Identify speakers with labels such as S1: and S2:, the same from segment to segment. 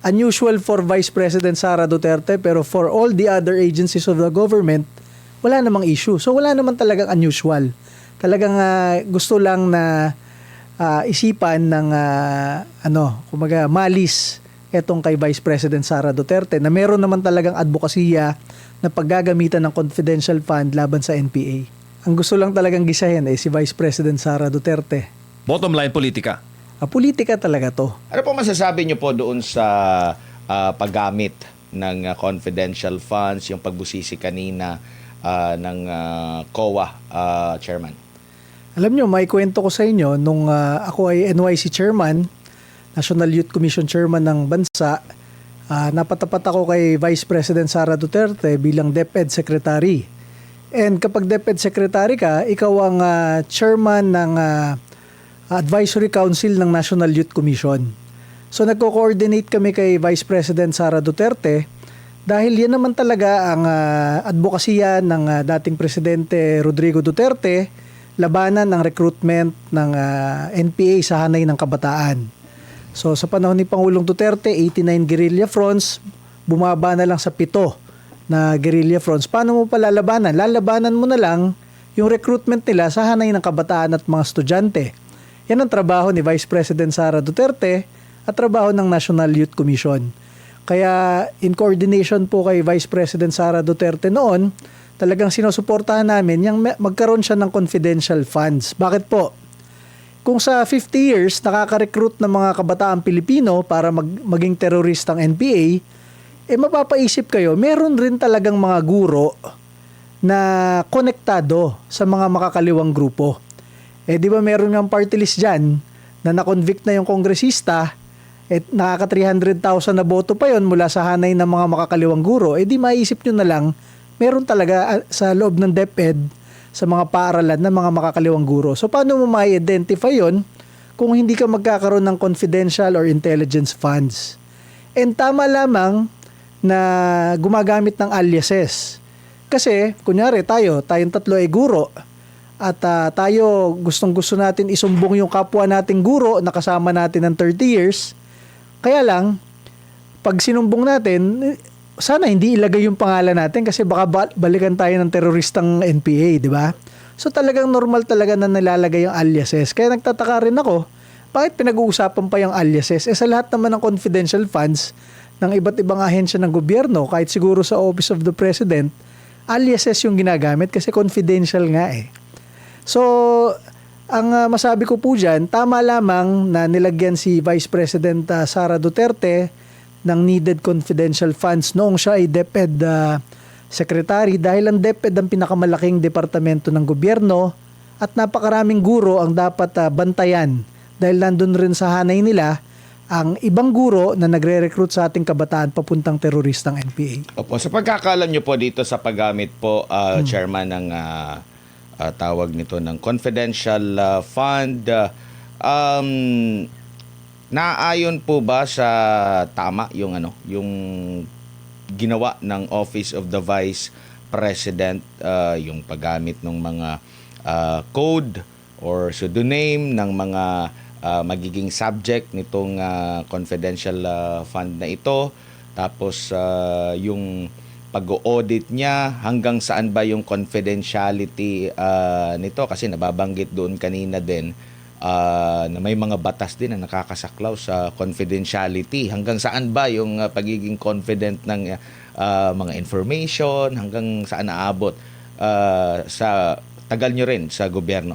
S1: unusual for Vice President Sara Duterte, pero for all the other agencies of the government, wala namang issue. So wala naman talagang unusual. Talagang gusto lang na isipan ng kumaga malis etong kay Vice President Sara Duterte na meron naman talagang advokasya na paggagamitan ng confidential fund laban sa NPA. Ang gusto lang talagang gisahin si Vice President Sara Duterte.
S2: Bottom line, politika.
S1: Politika talaga to.
S3: Ano po masasabi niyo po doon sa paggamit ng confidential funds, yung pagbusisi kanina ng COA, Chairman?
S1: Alam nyo, may kwento ko sa inyo, nung ako ay NYC Chairman, National Youth Commission Chairman ng bansa, napatapat ako kay Vice President Sara Duterte bilang DepEd Secretary. And kapag DepEd Secretary ka, ikaw ang chairman ng Advisory Council ng National Youth Commission. So nagko-coordinate kami kay Vice President Sara Duterte dahil yan naman talaga ang advokasya ng dating Presidente Rodrigo Duterte labanan ng recruitment ng NPA sa hanay ng kabataan. So sa panahon ni Pangulong Duterte, 89 guerrilla fronts, bumaba na lang sa 7 na guerrilla fronts. Paano mo pa lalabanan? Lalabanan mo na lang yung recruitment nila sa hanay ng kabataan at mga estudyante. Yan ang trabaho ni Vice President Sara Duterte at trabaho ng National Youth Commission. Kaya in coordination po kay Vice President Sara Duterte noon, talagang sinusuportahan namin yung magkaroon siya ng confidential funds. Bakit po? Kung sa 50 years nakaka-recruit ng mga kabataang Pilipino para maging teroristang NPA, mapapaisip kayo, meron rin talagang mga guro na konektado sa mga makakaliwang grupo. Di ba meron ng party list dyan na na-convict na yung kongresista, nakaka 300,000 na boto pa yon mula sa hanay ng mga makakaliwang guro, di maisip nyo na lang, meron talaga sa loob ng DepEd sa mga paaralan ng mga makakaliwang guro. So paano mo ma-identify yon kung hindi ka magkakaroon ng confidential or intelligence funds? And tama lamang na gumagamit ng aliases. Kasi, kunyari tayong tatlo ay guro at tayo gustong-gusto natin isumbong yung kapwa nating guro na kasama natin ng 30 years. Kaya lang, pag sinumbong natin, sana hindi ilagay yung pangalan natin kasi baka balikan tayo ng teroristang NPA, di ba? So talagang normal talaga na nilalagay yung aliases. Kaya nagtataka rin ako, bakit pinag-uusapan pa yung aliases? Sa lahat naman ng confidential funds ng iba't ibang ahensya ng gobyerno, kahit siguro sa Office of the President, aliases yung ginagamit kasi confidential nga So, ang masabi ko po dyan, tama lamang na nilagyan si Vice President Sara Duterte ng needed confidential funds noong siya ay DepEd Secretary dahil ang DepEd ang pinakamalaking departamento ng gobyerno at napakaraming guro ang dapat bantayan dahil nandun rin sa hanay nila ang ibang guro na nagre-recruit sa ating kabataan papuntang teroristang NPA.
S3: Opo, sa pagkakalam nyo po dito sa paggamit po, Chairman, ng tawag nito ng confidential fund, naayon po ba sa tama yung yung ginawa ng Office of the Vice President, yung paggamit ng mga code or pseudonym ng mga magiging subject nitong confidential fund na ito, tapos yung pag-audit niya, hanggang saan ba yung confidentiality nito, kasi nababanggit doon kanina din na may mga batas din na nakakasaklaw sa confidentiality. Hanggang saan ba yung pagiging confident ng mga information, hanggang saan naabot sa tagal nyo rin sa gobyerno?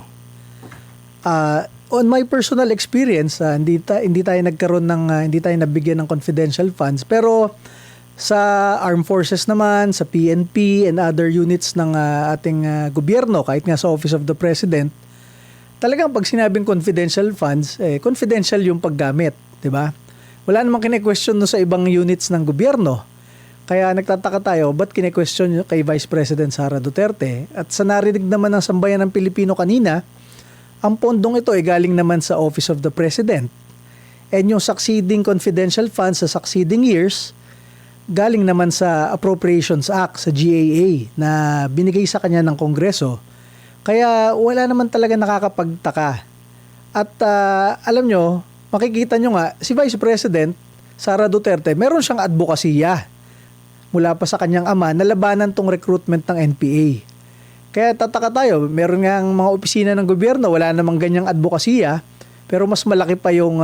S1: On my personal experience, hindi tayo nagkaroon ng hindi tayo nabigyan ng confidential funds, pero sa Armed Forces naman, sa PNP and other units ng ating gobyerno, kahit nga sa Office of the President, talagang pag sinabing confidential funds, confidential yung paggamit, di ba? Wala namang kine-question no sa ibang units ng gobyerno. Kaya nagtataka tayo, ba't kine-question kay Vice President Sara Duterte? At sa narinig naman ng sambayan ng Pilipino kanina, ang pondong ito ay galing naman sa Office of the President. And yung succeeding confidential funds sa succeeding years, galing naman sa Appropriations Act, sa GAA, na binigay sa kanya ng Kongreso. Kaya wala naman talaga nakakapagtaka. At alam nyo, makikita nyo nga, si Vice President, Sara Duterte, meron siyang advokasya mula pa sa kanyang ama na labanan tong recruitment ng NPA. Kaya tataka tayo, meron nga mga opisina ng gobyerno, wala namang ganyang advokasya, pero mas malaki pa yung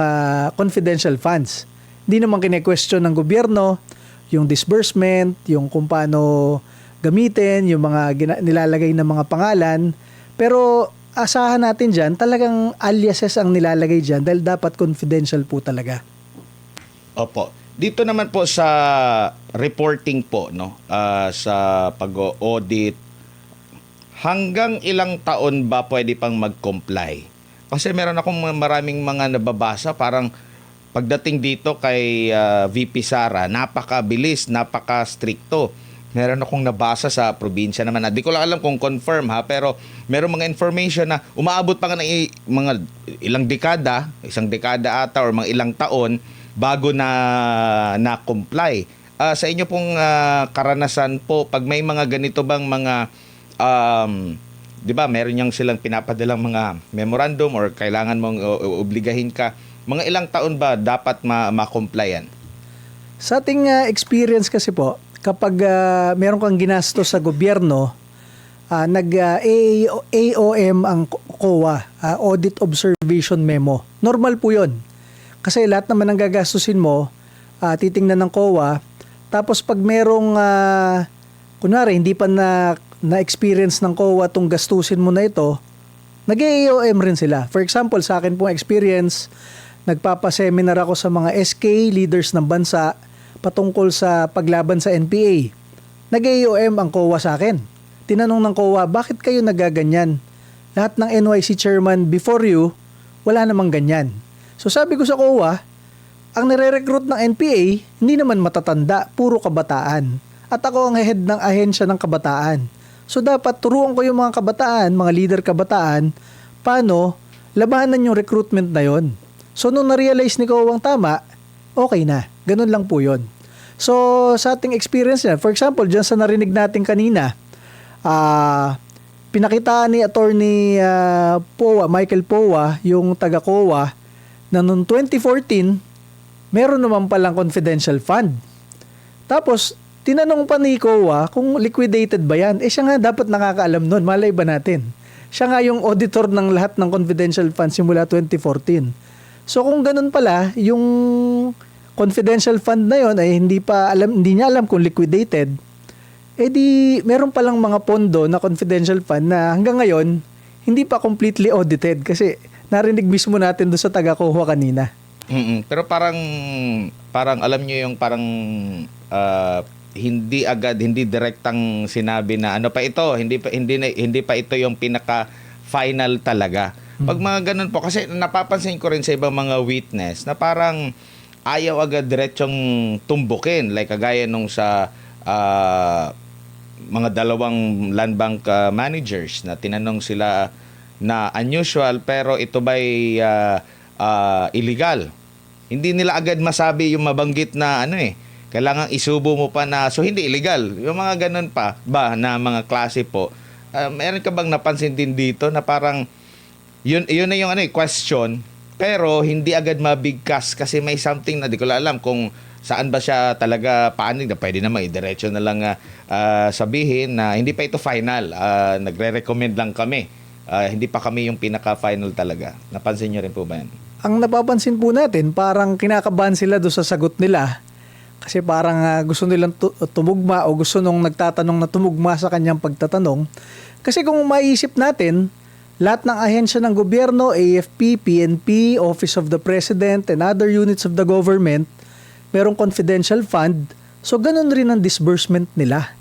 S1: confidential funds. Hindi naman kine-question ng gobyerno yung disbursement, yung kung paano gamitin, yung mga nilalagay ng mga pangalan. Pero asahan natin dyan, talagang aliases ang nilalagay dyan dahil dapat confidential po talaga.
S3: Opo. Dito naman po sa reporting po, no, sa pag-audit, hanggang ilang taon ba pwede pang mag-comply? Kasi meron akong maraming mga nababasa, parang pagdating dito kay VP Sara, napakabilis, napaka-stricto. Meron akong nabasa sa probinsya naman. Di ko lang alam kung confirm pero meron mga information na umaabot pa nga ng mga ilang dekada, isang dekada ata or mga ilang taon bago na comply. Sa inyo pong karanasan po, pag may mga ganito bang mga, di ba, meron niyang silang pinapadalang mga memorandum or kailangan mong obligahin ka, mga ilang taon ba dapat ma-comply yan?
S1: Sa ating experience kasi po, kapag meron kang ginastos sa gobyerno, nag-AOM ang COA, Audit Observation Memo. Normal po yun. Kasi lahat naman ng gagastusin mo, titingnan ng COA. Tapos pag merong, kunwari, hindi pa na-experience ng COA itong gastusin mo na ito, nag-AOM rin sila. For example, sa akin pong experience, nagpapaseminar ako sa mga SK, leaders ng bansa, patungkol sa paglaban sa NPA. Nag-AOM ang COA sa akin. Tinanong ng COA, bakit kayo nagaganyan? Lahat ng NYC chairman before you, wala namang ganyan. So sabi ko sa COA, ang nire-recruit ng NPA, hindi naman matatanda, puro kabataan. At ako ang head ng ahensya ng kabataan. So dapat turuan ko yung mga kabataan, mga leader kabataan, paano labanan yung recruitment na yon. So nung na-realize ni COA ang tama, okay na. Ganun lang po yun. So sa ating experience yan, for example, dyan sa narinig natin kanina, pinakita ni Attorney Michael Powa, yung taga-COA, na noong 2014, meron naman palang confidential fund. Tapos, tinanong pa ni COA kung liquidated ba yan. Siya nga dapat nakakaalam nun. Malay ba natin? Siya nga yung auditor ng lahat ng confidential funds simula 2014. So, kung ganun pala, yung confidential fund na yon ay hindi niya alam kung liquidated, di meron palang mga pondo na confidential fund na hanggang ngayon, hindi pa completely audited kasi narinig mismo natin doon sa taga-COA kanina.
S3: Pero parang alam niyo yung parang hindi direktang sinabi na ano pa ito, hindi pa ito yung pinaka final talaga. Pag mga ganun po kasi napapansin ko rin sa ibang mga witness na parang ayaw agad diretsong tumbukin like kagaya nung sa mga dalawang land bank managers na tinanong sila na unusual pero ito ba'y illegal. Hindi nila agad masabi yung mabanggit na kailangan isubo mo pa na so hindi illegal. Yung mga ganun pa ba na mga klase po. Meron ka bang napansin din dito na parang yun na yung question pero hindi agad mabigkas kasi may something na di ko alam kung saan ba siya talaga paanig na pwede naman diretso na lang sabihin na hindi pa ito final. Nagre-recommend lang kami. Hindi pa kami yung pinaka-final talaga. Napansin nyo rin po ba yan?
S1: Ang napapansin po natin, parang kinakabahan sila doon sa sagot nila. Kasi parang gusto nilang tumugma o gusto nung nagtatanong na tumugma sa kanyang pagtatanong. Kasi kung maiisip natin, lahat ng ahensya ng gobyerno, AFP, PNP, Office of the President, and other units of the government, merong confidential fund. So, ganun rin ang disbursement nila.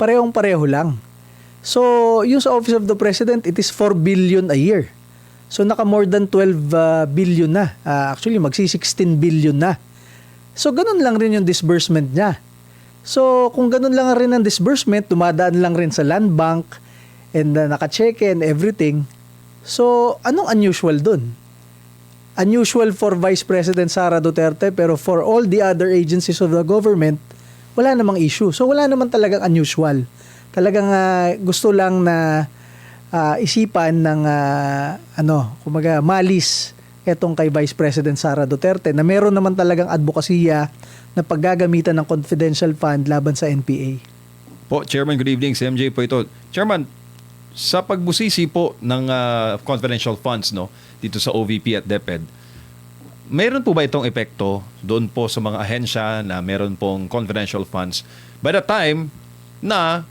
S1: Parehong-pareho lang. So, yung sa Office of the President, it is 4 billion a year. So, naka more than 12 billion na. Actually, magsi-16 billion na. So, ganun lang rin yung disbursement niya. So, kung ganun lang rin ang disbursement, dumadaan lang rin sa land bank and naka-check and everything. So, anong unusual dun? Unusual for Vice President Sara Duterte pero for all the other agencies of the government, wala namang issue. So, wala naman talagang unusual. Talagang gusto lang na isipan ng kumaga malis etong kay Vice President Sara Duterte na meron naman talagang advokasya na paggagamitan ng confidential fund laban sa NPA.
S2: Po, Chairman, good evening. Si MJ po ito. Chairman, sa pagbusisi po ng confidential funds dito sa OVP at DepEd, meron po ba itong epekto doon po sa mga ahensya na meron pong confidential funds by the time na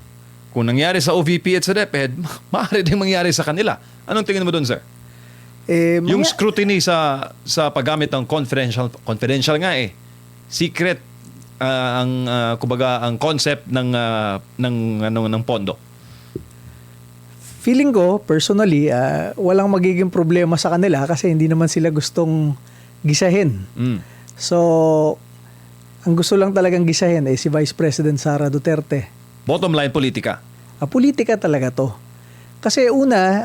S2: kung nangyari sa OVP at sa DepEd, maaari din mangyari sa kanila? Anong tingin mo doon, sir? Yung scrutiny sa paggamit ng confidential nga secret kumbaga ang concept ng pondo.
S1: Feeling ko personally walang magiging problema sa kanila kasi hindi naman sila gustong gisahin. So ang gusto lang talagang gisahin ay si Vice President Sara Duterte.
S2: Bottom line, politika.
S1: Politika talaga to. Kasi una,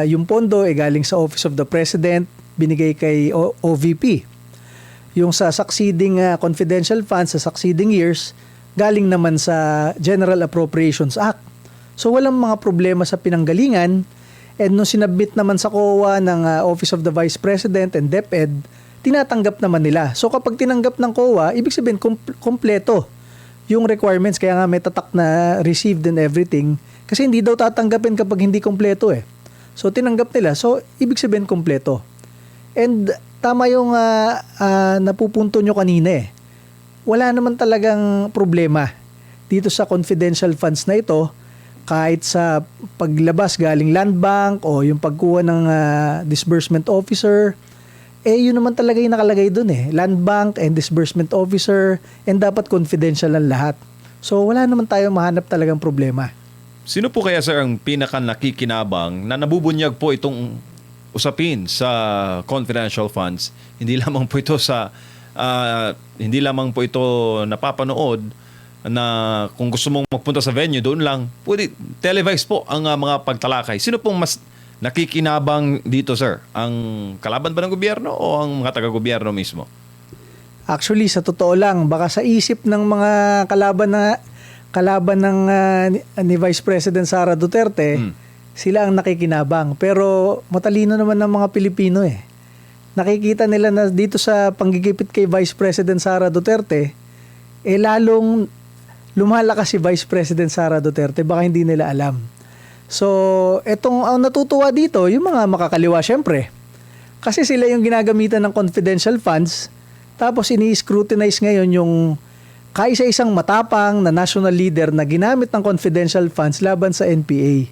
S1: yung pondo galing sa Office of the President, binigay kay OVP. Yung sa succeeding confidential funds sa succeeding years, galing naman sa General Appropriations Act. So walang mga problema sa pinanggalingan. And nung sinabit naman sa COA ng Office of the Vice President and DepEd, tinatanggap naman nila. So kapag tinanggap ng COA, ibig sabihin kompleto yung requirements. Kaya nga may tatak na received and everything. Kasi hindi daw tatanggapin kapag hindi kompleto So tinanggap nila. So ibig sabihin kompleto. And tama yung napupunto nyo kanina Wala naman talagang problema dito sa confidential funds na ito kahit sa paglabas galing Land Bank o yung pagkuha ng disbursement officer. Yun naman talaga yung nakalagay dun Land Bank and disbursement officer and dapat confidential ang lahat. So wala naman tayo mahanap talagang problema.
S2: Sino po kaya, sir, ang pinaka-nakikinabang na nabubunyag po itong usapin sa confidential funds? Hindi lamang po ito napapanood na kung gusto mong magpunta sa venue, doon lang. Pwede televise po ang mga pagtalakay. Sino pong mas nakikinabang dito, sir? Ang kalaban ba ng gobyerno o ang mga taga-gobyerno mismo?
S1: Actually, sa totoo lang, baka sa isip ng mga kalaban ng ni Vice President Sara Duterte, sila ang nakikinabang. Pero matalino naman ng mga Pilipino Nakikita nila na dito sa panggigipit kay Vice President Sara Duterte, lalong lumalakas si Vice President Sara Duterte. Baka hindi nila alam. So, ang natutuwa dito, yung mga makakaliwa syempre. Kasi sila yung ginagamitan ng confidential funds, tapos ini-scrutinize ngayon yung kaisa-isang matapang na national leader na ginamit ng confidential funds laban sa NPA.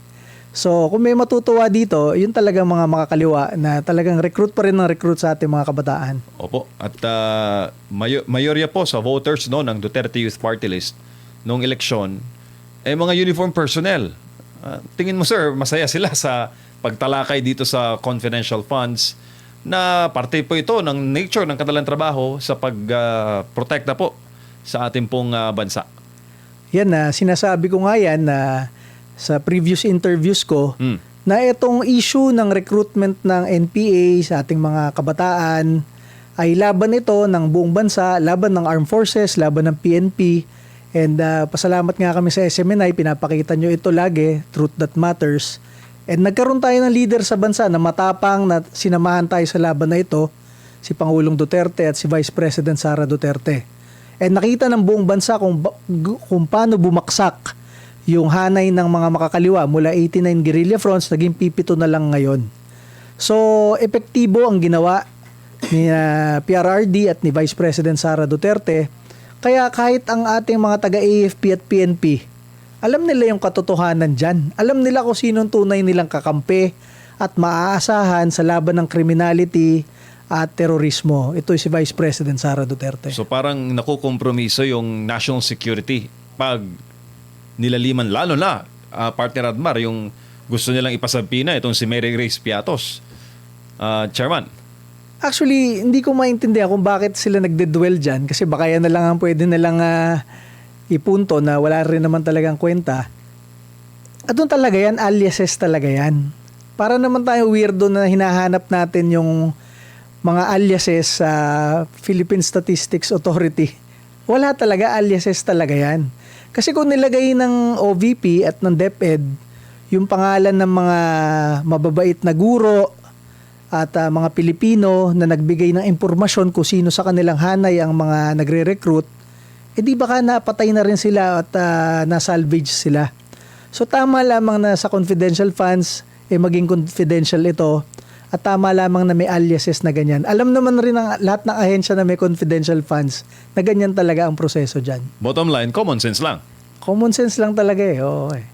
S1: So, kung may matutuwa dito, yun talagang mga makakaliwa na talagang recruit pa rin ng recruit sa ating mga kabataan.
S2: Opo. At mayorya po sa voters ng Duterte Youth Party List noong eleksyon, mga uniform personnel. Tingin mo, sir, masaya sila sa pagtalakay dito sa confidential funds na parte po ito ng nature ng kanilang trabaho sa pagprotekta po sa ating pong bansa.
S1: Yan sinasabi ko nga yan na sa previous interviews ko na itong issue ng recruitment ng NPA sa ating mga kabataan ay laban ito ng buong bansa, laban ng Armed Forces, laban ng PNP. And pasalamat nga kami sa SMNI, pinapakita nyo ito lagi, Truth That Matters. And nagkaroon tayo ng leader sa bansa na matapang na sinamahan tayo sa laban na ito, si Pangulong Duterte at si Vice President Sara Duterte. And nakita ng buong bansa kung paano bumaksak yung hanay ng mga makakaliwa mula 89 guerrilla fronts, naging pipito na lang ngayon. So, epektibo ang ginawa ni PRRD at ni Vice President Sara Duterte. Kaya kahit ang ating mga taga-AFP at PNP, alam nila yung katotohanan dyan. Alam nila kung sinong tunay nilang kakampi at maaasahan sa laban ng criminality at terorismo. Ito si Vice President Sara Duterte.
S2: So parang nakukompromiso yung national security pag nilaliman, lalo na partner Admar, yung gusto nilang ipasabina itong si Mary Grace Piatos. Chairman.
S1: Actually, hindi ko maintindihan kung bakit sila nagde-dwell dyan kasi baka yan na lang ang pwede nilang ipunto na wala rin naman talagang kwenta. At doon talaga yan, aliases talaga yan. Para naman tayo weirdo na hinahanap natin yung mga aliases sa Philippine Statistics Authority. Wala talaga, aliases talaga yan. Kasi kung nilagay ng OVP at ng DepEd yung pangalan ng mga mababait na guro at mga Pilipino na nagbigay ng impormasyon kung sino sa kanilang hanay ang mga nagre-recruit, di baka napatay na rin sila at na-salvage sila. So tama lamang na sa confidential funds, maging confidential ito, at tama lamang na may aliases na ganyan. Alam naman rin ng lahat ng ahensya na may confidential funds na ganyan talaga ang proseso dyan.
S2: Bottom line, common sense lang.
S1: Common sense lang talaga Oo eh.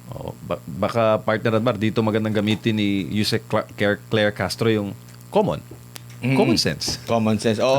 S2: Baka partner Admar, dito magandang gamitin ni Yusek Claire Castro yung common. Common sense.
S3: Common sense.